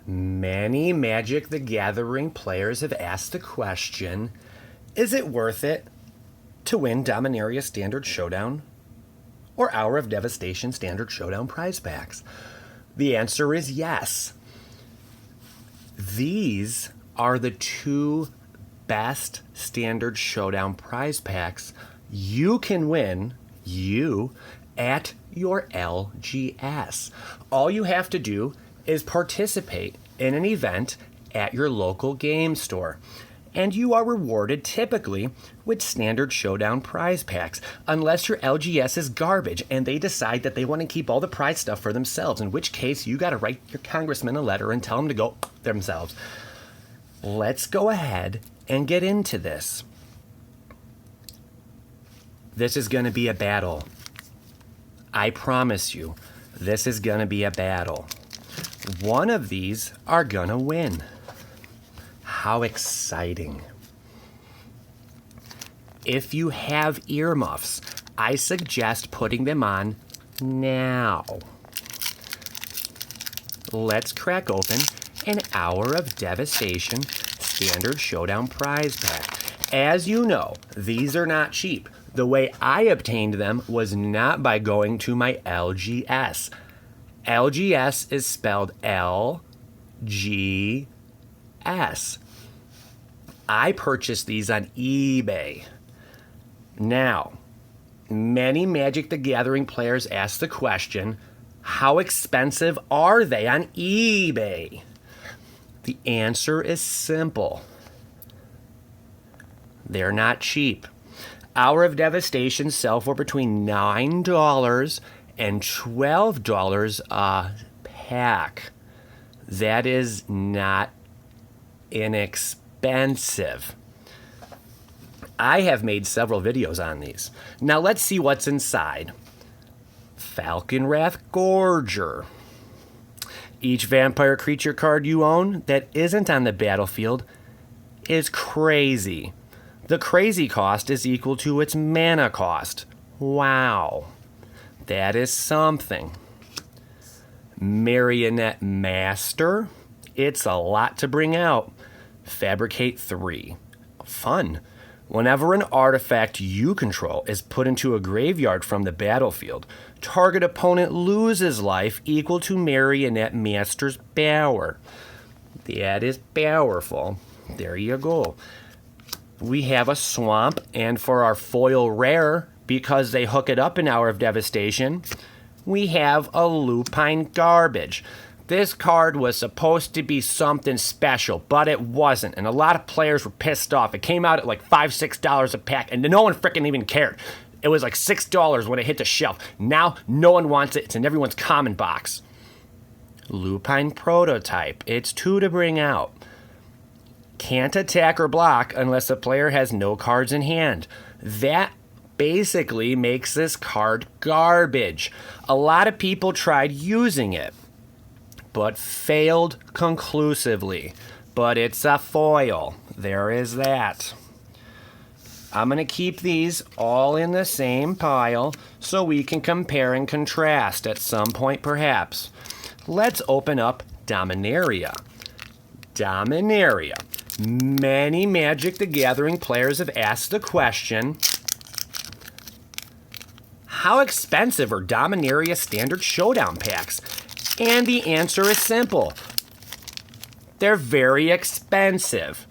Many Magic the Gathering players have asked the question, is it worth it to win Dominaria Standard Showdown or Hour of Devastation Standard Showdown prize packs? The answer is yes. These are the two best Standard Showdown prize packs you can win, at your LGS. All you have to do is participate in an event at your local game store, and you are rewarded typically with Standard Showdown prize packs, unless your LGS is garbage and they decide that they want to keep all the prize stuff for themselves, in which case you got to write your congressman a letter and tell them to go themselves. Let's go ahead and get into this. This is going to be a battle. I promise you, this is going to be a battle. One of these are going to win. How exciting. If you have earmuffs, I suggest putting them on now. Let's crack open an Hour of Devastation Standard Showdown prize pack. As you know, these are not cheap. The way I obtained them was not by going to my LGS. LGS is spelled LGS. I purchased these on eBay. Now, many Magic the Gathering players ask the question, how expensive are they on eBay? The answer is simple. They're not cheap. Hour of Devastation sell for between $9 and $12 a pack. That is not inexpensive. I have made several videos on these. Now let's see what's inside. Falconwrath Gorger. Each vampire creature card you own that isn't on the battlefield is crazy. The crazy cost is equal to its mana cost. Wow. That is something. Marionette Master. It's a lot to bring out. Fabricate 3. Fun. Whenever an artifact you control is put into a graveyard from the battlefield, target opponent loses life equal to Marionette Master's power. That is powerful. There you go. We have a Swamp, and for our foil rare, because they hook it up in Hour of Devastation, we have a Lupine Garbage. This card was supposed to be something special, but it wasn't, and a lot of players were pissed off. It came out at like $5-6 a pack, and no one freaking even cared. It was like $6 when it hit the shelf. Now, no one wants it. It's in everyone's common box. Lupine Prototype. It's 2 to bring out. Can't attack or block unless the player has no cards in hand. That basically makes this card garbage. A lot of people tried using it, but failed conclusively. But it's a foil. There is that. I'm going to keep these all in the same pile so we can compare and contrast at some point perhaps. Let's open up Dominaria. Dominaria. Many Magic the Gathering players have asked the question, how expensive are Dominaria Standard Showdown packs? And the answer is simple. They're very expensive.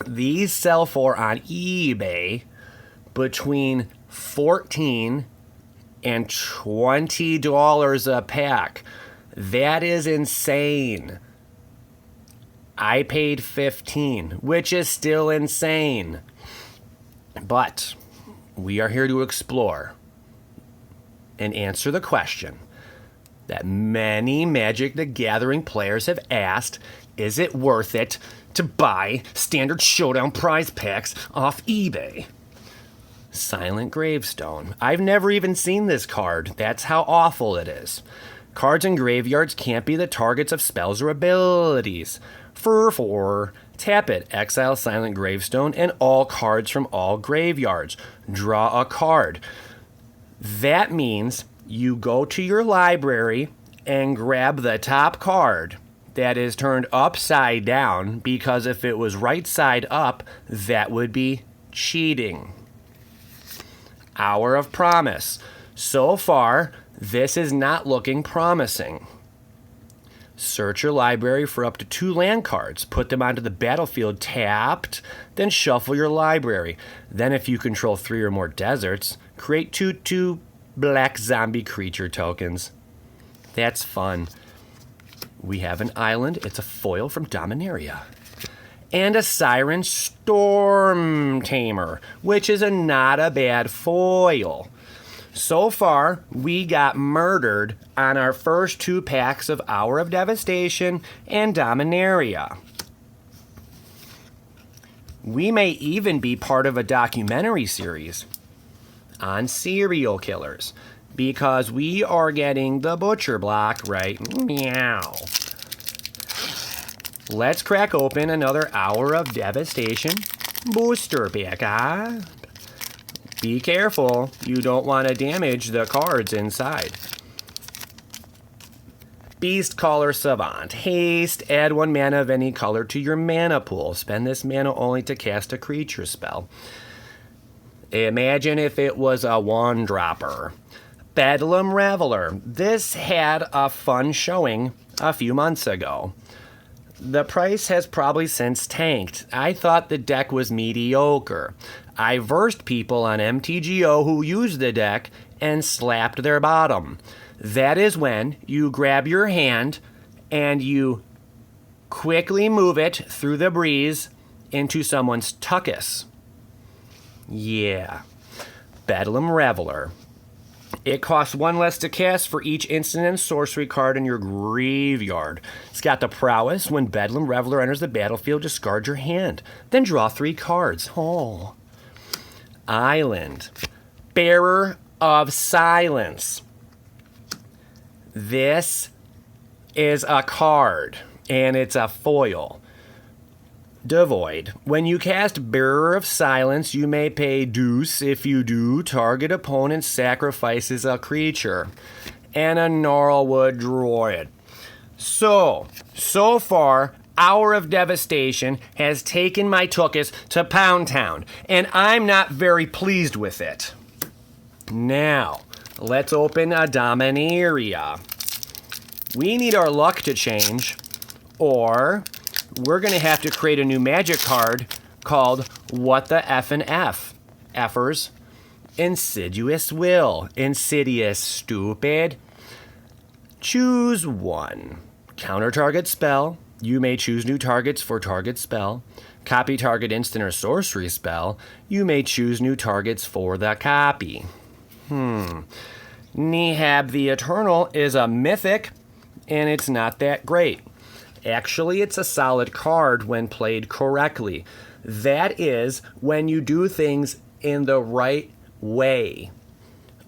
These sell for on eBay between $14 and $20 a pack. That is insane. I paid $15, which is still insane. But we are here to explore and answer the question that many Magic the Gathering players have asked, is it worth it to buy Standard Showdown prize packs off eBay? Silent Gravestone. I've never even seen this card. That's how awful it is. Cards in graveyards can't be the targets of spells or abilities. For 4, tap it, exile Silent Gravestone and all cards from all graveyards. Draw a card. That means you go to your library and grab the top card that is turned upside down, because if it was right side up, that would be cheating. Hour of Promise. So far, this is not looking promising. Search your library for up to 2 land cards. Put them onto the battlefield tapped, then shuffle your library. Then if you control 3 or more deserts, create 2/2 black zombie creature tokens. That's fun. We have an island. It's a foil from Dominaria. And a Siren Storm Tamer, which is not a bad foil. So far, we got murdered on our first 2 packs of Hour of Devastation and Dominaria. We may even be part of a documentary series on serial killers, because we are getting the butcher block right meow. Let's crack open another Hour of Devastation booster pack. Be careful, you don't want to damage the cards inside. Beast Caller Savant. Haste, add 1 mana of any color to your mana pool. Spend this mana only to cast a creature spell. Imagine if it was a 1-dropper. Bedlam Reveler. This had a fun showing a few months ago. The price has probably since tanked. I thought the deck was mediocre. I versed people on MTGO who used the deck and slapped their bottom. That is when you grab your hand and you quickly move it through the breeze into someone's tuchus. Yeah. Bedlam Reveler. It costs 1 less to cast for each instant and sorcery card in your graveyard. It's got the prowess. When Bedlam Reveler enters the battlefield, discard your hand. Then draw 3 cards. Oh. Island. Bearer of Silence. This is a card, and it's a foil. Devoid. When you cast Bearer of Silence, you may pay deuce. If you do, target opponent sacrifices a creature. And a Gnarlwood Druid. So far, Hour of Devastation has taken my tuchus to Pound Town, and I'm not very pleased with it. Now, let's open a Dominaria. We need our luck to change, or we're going to have to create a new magic card called What the F and F. Effers. Insidious Will. Insidious Stupid. Choose 1. Counter target spell. You may choose new targets for target spell. Copy target instant or sorcery spell. You may choose new targets for the copy. Nehab the Eternal is a mythic, and it's not that great. Actually, it's a solid card when played correctly. That is, when you do things in the right way.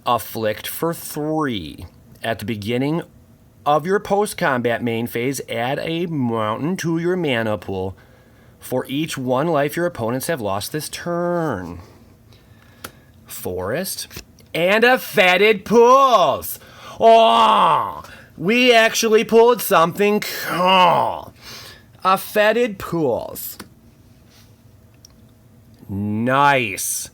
Afflict for 3. At the beginning of your post-combat main phase, add a mountain to your mana pool. For each 1 life your opponents have lost this turn. Forest. And a Fetid Pools. Oh! We actually pulled something cool. A Fetid Pools. Nice.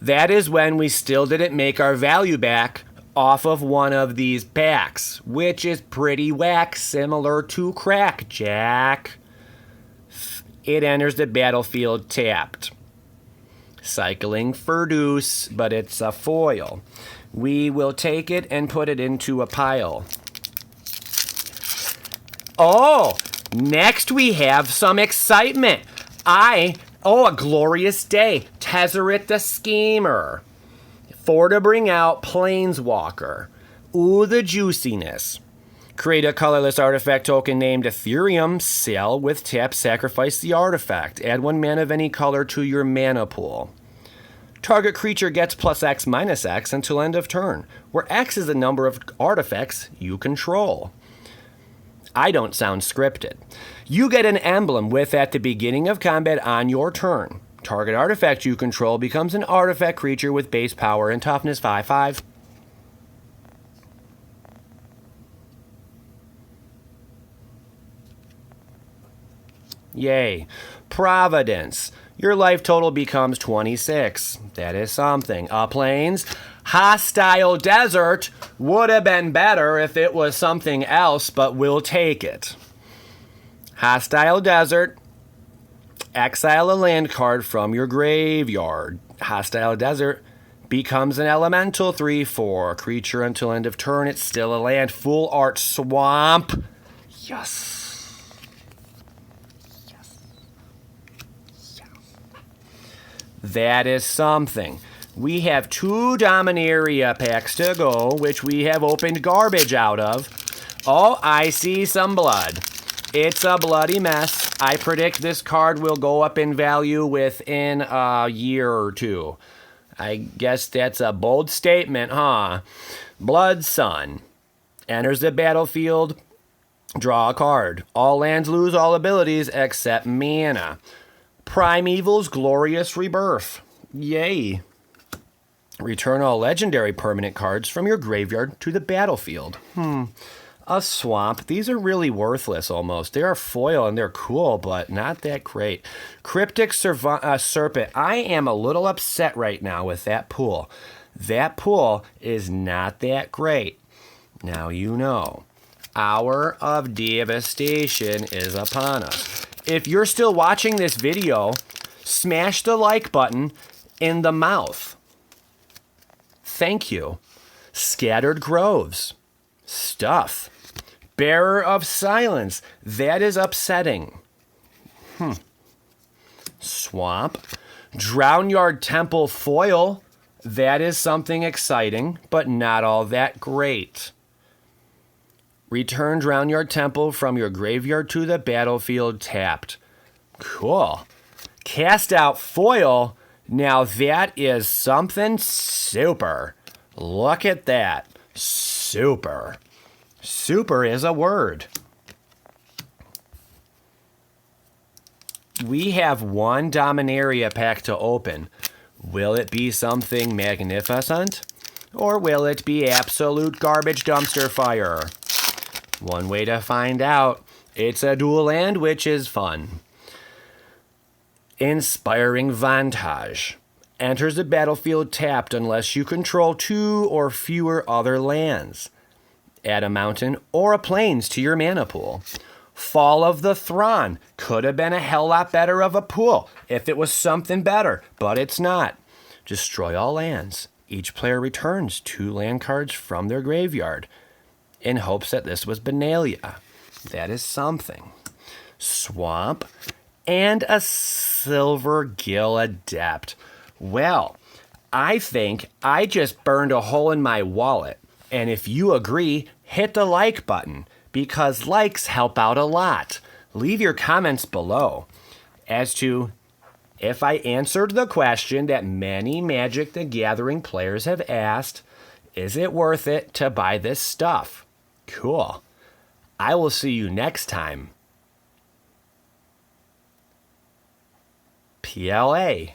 That is when we still didn't make our value back off of one of these packs, which is pretty whack, similar to Crackjack. It enters the battlefield tapped. Cycling for deuce, but it's a foil. We will take it and put it into a pile. Oh, next we have some excitement. A glorious day. Tezzeret the Schemer. 4 to bring out Planeswalker. Ooh, the juiciness. Create a colorless artifact token named Ethereum. Sell with tap, sacrifice the artifact. Add 1 mana of any color to your mana pool. Target creature gets +X/-X until end of turn, where X is the number of artifacts you control. I don't sound scripted. You get an emblem with at the beginning of combat on your turn. Target artifact you control becomes an artifact creature with base power and toughness 5/5. Yay. Providence. Your life total becomes 26. That is something. Plains. Hostile Desert would have been better if it was something else, but we'll take it. Hostile Desert. Exile a land card from your graveyard. Hostile Desert becomes an elemental 3/4 creature until end of turn. It's still a land. Full art swamp. Yes. Yes. Yes. That is something. We have 2 Dominaria packs to go, which we have opened garbage out of. Oh, I see some blood. It's a bloody mess. I predict this card will go up in value within a year or 2. I guess that's a bold statement, huh? Blood Sun. Enters the battlefield. Draw a card. All lands lose all abilities except mana. Primeval's Glorious Rebirth. Yay. Return all legendary permanent cards from your graveyard to the battlefield. A swamp. These are really worthless almost. They are foil and they're cool, but not that great. Cryptic Serpent. I am a little upset right now with that pool. That pool is not that great. Now you know. Hour of Devastation is upon us. If you're still watching this video, smash the like button in the mouth. Thank you. Scattered Groves. Stuff. Bearer of Silence. That is upsetting. Swamp. Drownyard Temple foil. That is something exciting, but not all that great. Return Drownyard Temple from your graveyard to the battlefield tapped. Cool. Cast out foil. Now that is something super. Look at that. Super. Super is a word. We have 1 Dominaria pack to open. Will it be something magnificent? Or will it be absolute garbage dumpster fire? One way to find out. It's a dual land, which is fun. Inspiring Vantage. Enters the battlefield tapped unless you control 2 or fewer other lands. Add a mountain or a plains to your mana pool. Fall of the Thrawn. Could have been a hell lot better of a pool if it was something better, but it's not. Destroy all lands. Each player returns 2 land cards from their graveyard in hopes that this was Benalia. That is something. Swamp. And a Silver Gill Adept. Well, I think I just burned a hole in my wallet. And if you agree, hit the like button because likes help out a lot. Leave your comments below as to if I answered the question that many Magic the Gathering players have asked, is it worth it to buy this stuff? Cool. I will see you next time. PLA.